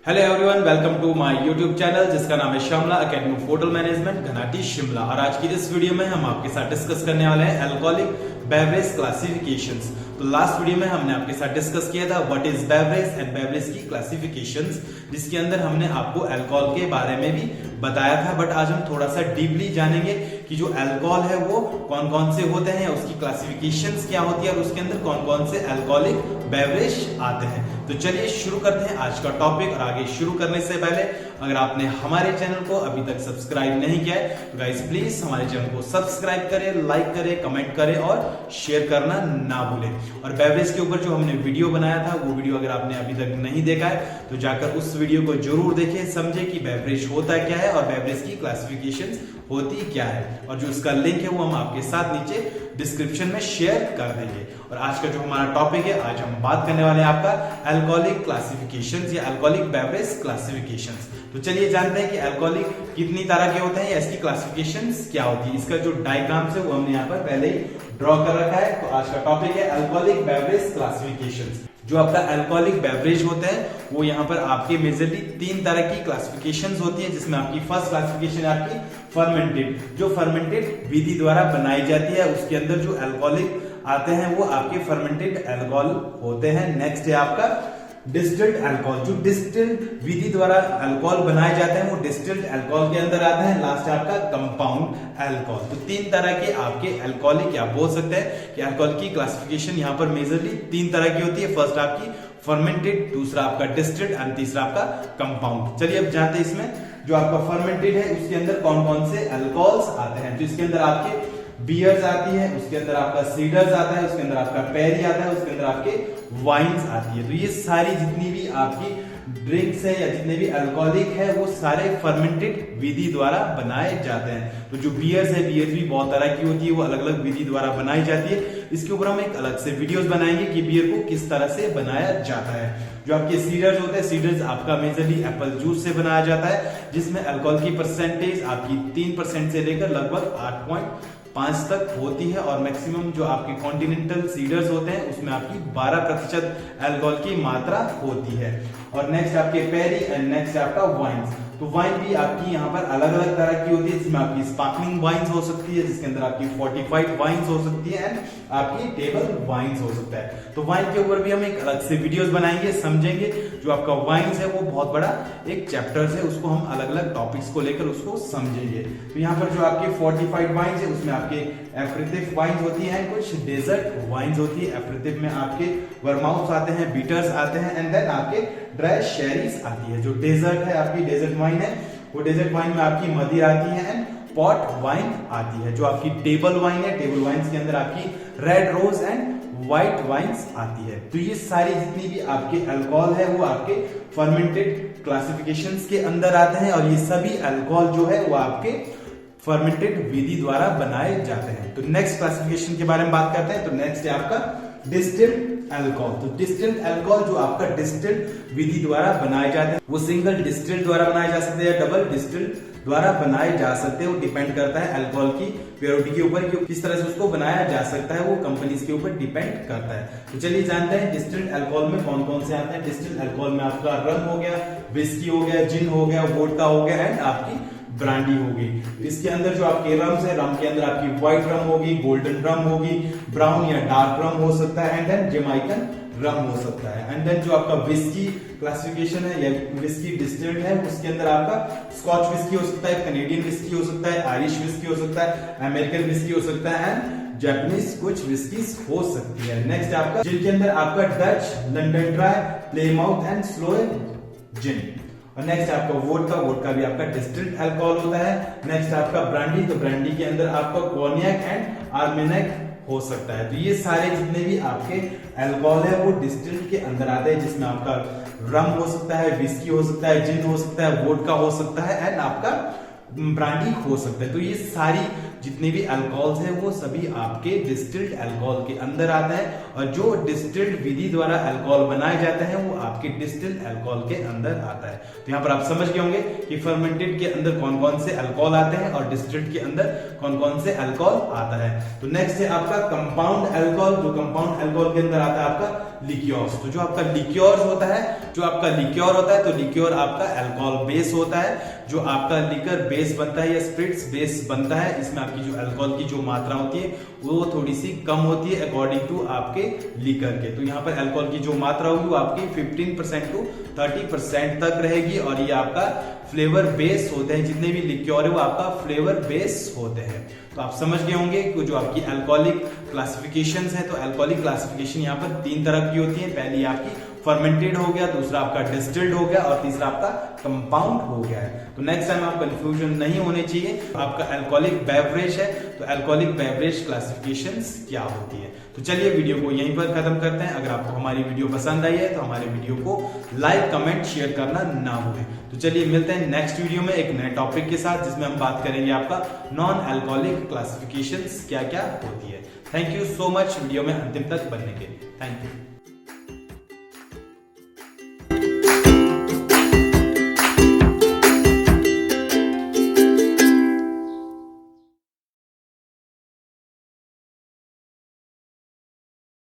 Hello everyone, welcome to my YouTube channel जिसका नाम है Shyamala academy of hotel management Ghanahatti Shimla. और आज की इस वीडियो में हम आपके साथ डिस्कस करने वाले हैं अल्कोहलिक बेवरेज क्लासिफिकेशंस। तो लास्ट वीडियो में हमने आपके साथ डिस्कस किया था what is beverage and beverage की क्लासिफिकेशंस, जिसके अंदर हमने आपको अल्कोहल के बारे में भी बताया था। बट आज हम थोड़ा सा डीपली जानेंगे कि जो अल्कोहल है वो कौन कौन से होते हैं, उसकी क्लासिफिकेशंस क्या होती है और उसके अंदर कौन कौन से अल्कोहलिक बेवरेज आते हैं। तो चलिए शुरू करते हैं आज का टॉपिक। और आगे शुरू करने से पहले अगर आपने हमारे चैनल को अभी तक सब्सक्राइब नहीं किया है तो गाइस प्लीज हमारे चैनल को सब्सक्राइब करें, लाइक करें, कमेंट करें और शेयर करना ना भूलें। और बेवरेज के ऊपर जो हमने वीडियो बनाया था वो वीडियो अगर आपने अभी तक नहीं देखा है तो जाकर उस वीडियो को जरूर देखें, समझे कि बेवरेज होता क्या है और बेवरेज की क्लासिफिकेशन होती क्या है। और जो इसका लिंक है वो हम आपके साथ नीचे डिस्क्रिप्शन में शेयर कर देंगे। और आज का जो हमारा टॉपिक है, आज हम बात करने वाले हैं आपका अल्कोहलिक क्लासिफिकेशंस या अल्कोहलिक बेवरेज क्लासिफिकेशंस। तो चलिए जानते हैं कि अल्कोहलिक कितनी तरह के होते हैं या इसकी क्लासिफिकेशंस क्या होती है। इसका जो डायग्राम है वो हमने यहाँ पर पहले ही ड्रॉ कर रखा है। तो आज का टॉपिक है अल्कोहलिक बेवरेज क्लासिफिकेशंस। जो आपका अल्कोहलिक बेवरेज होता है वो यहाँ पर आपके मेजरली तीन तरह की क्लासिफिकेशंस होती है, जिसमें आपकी फर्स्ट क्लासिफिकेशन है आपकी फर्मेंटेड, जो फर्मेंटेड विधि द्वारा बनाई जाती है। उसके अंदर जो अल्कोहलिक आते हैं वो आपके फर्मेंटेड अल्कोहल होते हैं। नेक्स्ट है आपका डिस्टिल्ड अल्कोहल, जो डिस्टिल्ड विधि द्वारा अल्कोहल बनाए जाते हैं वो डिस्टिल्ड अल्कोहल के अंदर आता है। लास्ट है आपका कंपाउंड अल्कोहल। तो तीन तरह के आपके अल्कोहलिक आप बोल सकते हैं कि अल्कोहल की क्लासिफिकेशन यहाँ पर मेजरली तीन तरह की होती है। फर्स्ट आपकी फर्मेंटेड, दूसरा आपका डिस्टिल्ड एंड तीसरा आपका कंपाउंड। चलिए अब जानते हैं इसमें जो आपका फर्मेंटेड है उसके अंदर कौन कौन से अल्कोहल्स आते हैं। तो इसके अंदर आपके बियर्स आती है, उसके अंदर आपका सीडर्स आता है, उसके अंदर आपका पेरी आता है, उसके अंदर आपके वाइन्स आती है। तो ये सारी जितनी भी आपकी ड्रिंक्स है या जितने भी अल्कोहलिक है वो सारे फर्मेंटेड विधि द्वारा बनाए जाते हैं। तो जो बियर्स है, बियर्स भी बहुत तरह की होती है, वो अलग अलग विधि द्वारा बनाई जाती है। इसके ऊपर हम एक अलग से वीडियोस बनाएंगे कि बियर को किस तरह से बनाया जाता है। जो आपके सीडर्स होते हैं, सीडर्स आपका मेजरली एप्पल जूस से बनाया जाता है, जिसमें अल्कोहल की परसेंटेज आपकी 3% से लेकर लगभग 8.5 तक होती है। और मैक्सिमम जो आपके कॉन्टिनेंटल सीडर्स होते हैं उसमें आपकी 12% अल्कोहल की मात्रा होती है। और नेक्स्ट आपके पेरी एंड नेक्स्ट आपका वाइन्स। तो वाइन भी आपकी यहाँ पर अलग अलग तरह की होती है, जिसमें आपकी स्पार्कलिंग वाइन्स हो सकती है, जिसके अंदर आपकी फोर्टिफाइड वाइन्स हो सकती है एंड आपकी टेबल वाइन्स हो सकता है। तो वाइन के ऊपर भी हम एक अलग से वीडियोस बनाएंगे, समझेंगे। जो आपका वाइन्स है वो बहुत बड़ा एक चैप्टर है, उसको हम अलग अलग टॉपिक्स को लेकर उसको समझेंगे। तो यहाँ पर जो आपकी फोर्टिफाइड वाइन्स है उसमें आपके एपरेटिव वाइन्स होती है, कुछ डेजर्ट वाइन्स होती है। एपरेटिव में आपके वर्माउथ आते हैं, बीटर्स आते हैं एंड देन आपके ड्राई शेरीज आती है। जो डेजर्ट है आपकी डेजर्ट वाइन है, वो डेजर्ट वाइन में आपकी मदिर आती है एंड पॉट वाइन आती है। जो आपकी टेबल वाइन है, टेबल वाइन के अंदर आपकी red rose and white wines आती है। तो ये सारी जितनी भी आपके अल्कोहल है वो आपके फर्मेंटेड क्लासिफिकेशंस के अंदर आते हैं। और ये सभी अल्कोहल जो है वो आपके फर्मेंटेड विधि द्वारा बनाए जाते हैं। तो नेक्स्ट क्लासिफिकेशन के बारे में बात करते हैं। तो नेक्स्ट है आपका डिस्टिल्ड अल्कोहल। तो डिस्टिल्ड अल्कोहल जो आपका डिस्टिल्ड विधि द्वारा बनाए जाते हैं वो सिंगल डिस्टिल्ड द्वारा बनाए जा सकते हैं या डबल डिस्टिल्ड द्वारा बनाए जा सकते हैं। वो डिपेंड करता है अल्कोहल की प्योरिटी के ऊपर कि किस तरह से उसको बनाया जा सकता है, वो कंपनीज के ऊपर डिपेंड करता है। तो चलिए जानते हैं डिस्टिल्ड अल्कोहल में कौन कौन से आते हैं। डिस्टिल्ड अल्कोहल में आपका रम हो गया, विस्की हो गया, जिन हो गया, वोडका हो गया एंड आपकी ब्रांडी होगी। इसके अंदर जो आपके रम्स है, रम के अंदर आपकी व्हाइट रम होगी, गोल्डन रम होगी, ब्राउन या डार्क रम हो सकता है एंड देन जमैकन रम हो सकता है। एंड देन जो आपका विस्की क्लासिफिकेशन है या विस्की डिस्टिल्ड है उसके अंदर आपका स्कॉच विस्की हो सकता है, कनेडियन विस्की हो सकता है, आयरिश विस्की हो सकता है, अमेरिकन विस्की हो सकता है एंड जापानीज कुछ विस्कीज हो सकती है। नेक्स्ट आपका जिनके अंदर आपका Dutch, London dry, Plymouth and sloe gin. और नेक्स्ट आपका वोडका, वोडका भी आपका डिस्टिल्ड अल्कोहल होता है। नेक्स्ट आपका ब्रांडी, तो ब्रांडी के अंदर आपका कॉन्याक एंड आर्मेनिक हो सकता है। तो ये सारे जितने भी आपके अल्कोहल है वो डिस्टिल्ड के अंदर आते हैं, जिसमें आपका रम हो सकता है, विस्की हो सकता है, जिन हो सकता है, वोडका हो सकता है एंड आपका ब्रांडी हो सकता है। तो ये सारी जितने भी अल्कोहल्स हैं वो सभी आपके डिस्टिल्ड अल्कोहल के अंदर आते हैं। और जो डिस्टिल्ड विधि द्वारा अल्कोहल बनाए जाते हैं वो आपके डिस्टिल्ड अल्कोहल के अंदर आता है। तो यहाँ पर आप समझ गए होंगे कि फर्मेंटेड के अंदर कौन कौन से अल्कोहल आते हैं और डिस्टिल्ड के अंदर कौन कौन से अल्कोहल आता है। तो नेक्स्ट है आपका कंपाउंड अल्कोहल। जो कंपाउंड अल्कोहल के अंदर आता है आपका लिक्योर्स। तो जो आपका लिक्योर्स होता है, जो आपका लिक्योर होता है तो लिक्योर आपका अल्कोहल बेस होता है। जो आपका लिकर बेस बनता है या स्पिरिट्स बेस बनता है, इसमें आपकी जो अल्कोहल की जो मात्रा होती है वो थोड़ी सी कम होती है अकॉर्डिंग टू आपके लिकर के। तो यहाँ पर अल्कोहल की जो मात्रा होगी वो आपकी 15% टू 30% तक रहेगी। और ये आपका फ्लेवर बेस होते हैं, जितने भी लिक्योर है वो आपका फ्लेवर बेस होते हैं। तो आप समझ गए होंगे कि जो आपकी अल्कोहलिक क्लासिफिकेशंस है, तो अल्कोहलिक क्लासिफिकेशन यहाँ पर 3 तरह की होती है। पहली आपकी फर्मेंटेड हो गया, दूसरा आपका डिस्टिल्ड हो गया और तीसरा आपका कंपाउंड हो गया है। तो नेक्स्ट टाइम आप कंफ्यूजन नहीं होने चाहिए। आपका अल्कोहलिक बेवरेज है तो अल्कोहलिक बेवरेज क्लासिफिकेशंस क्या होती है। तो चलिए वीडियो को यहीं पर खत्म करते हैं। अगर आपको हमारी वीडियो पसंद आई है तो हमारे वीडियो को लाइक कमेंट शेयर करना ना भूलें। तो चलिए मिलते हैं नेक्स्ट वीडियो में एक नए टॉपिक के साथ, जिसमें हम बात करेंगे आपका नॉन अल्कोहलिक क्लासिफिकेशंस क्या क्या होती है। Thank you so much video में अंतिम तक बनने के लिए। Thank you.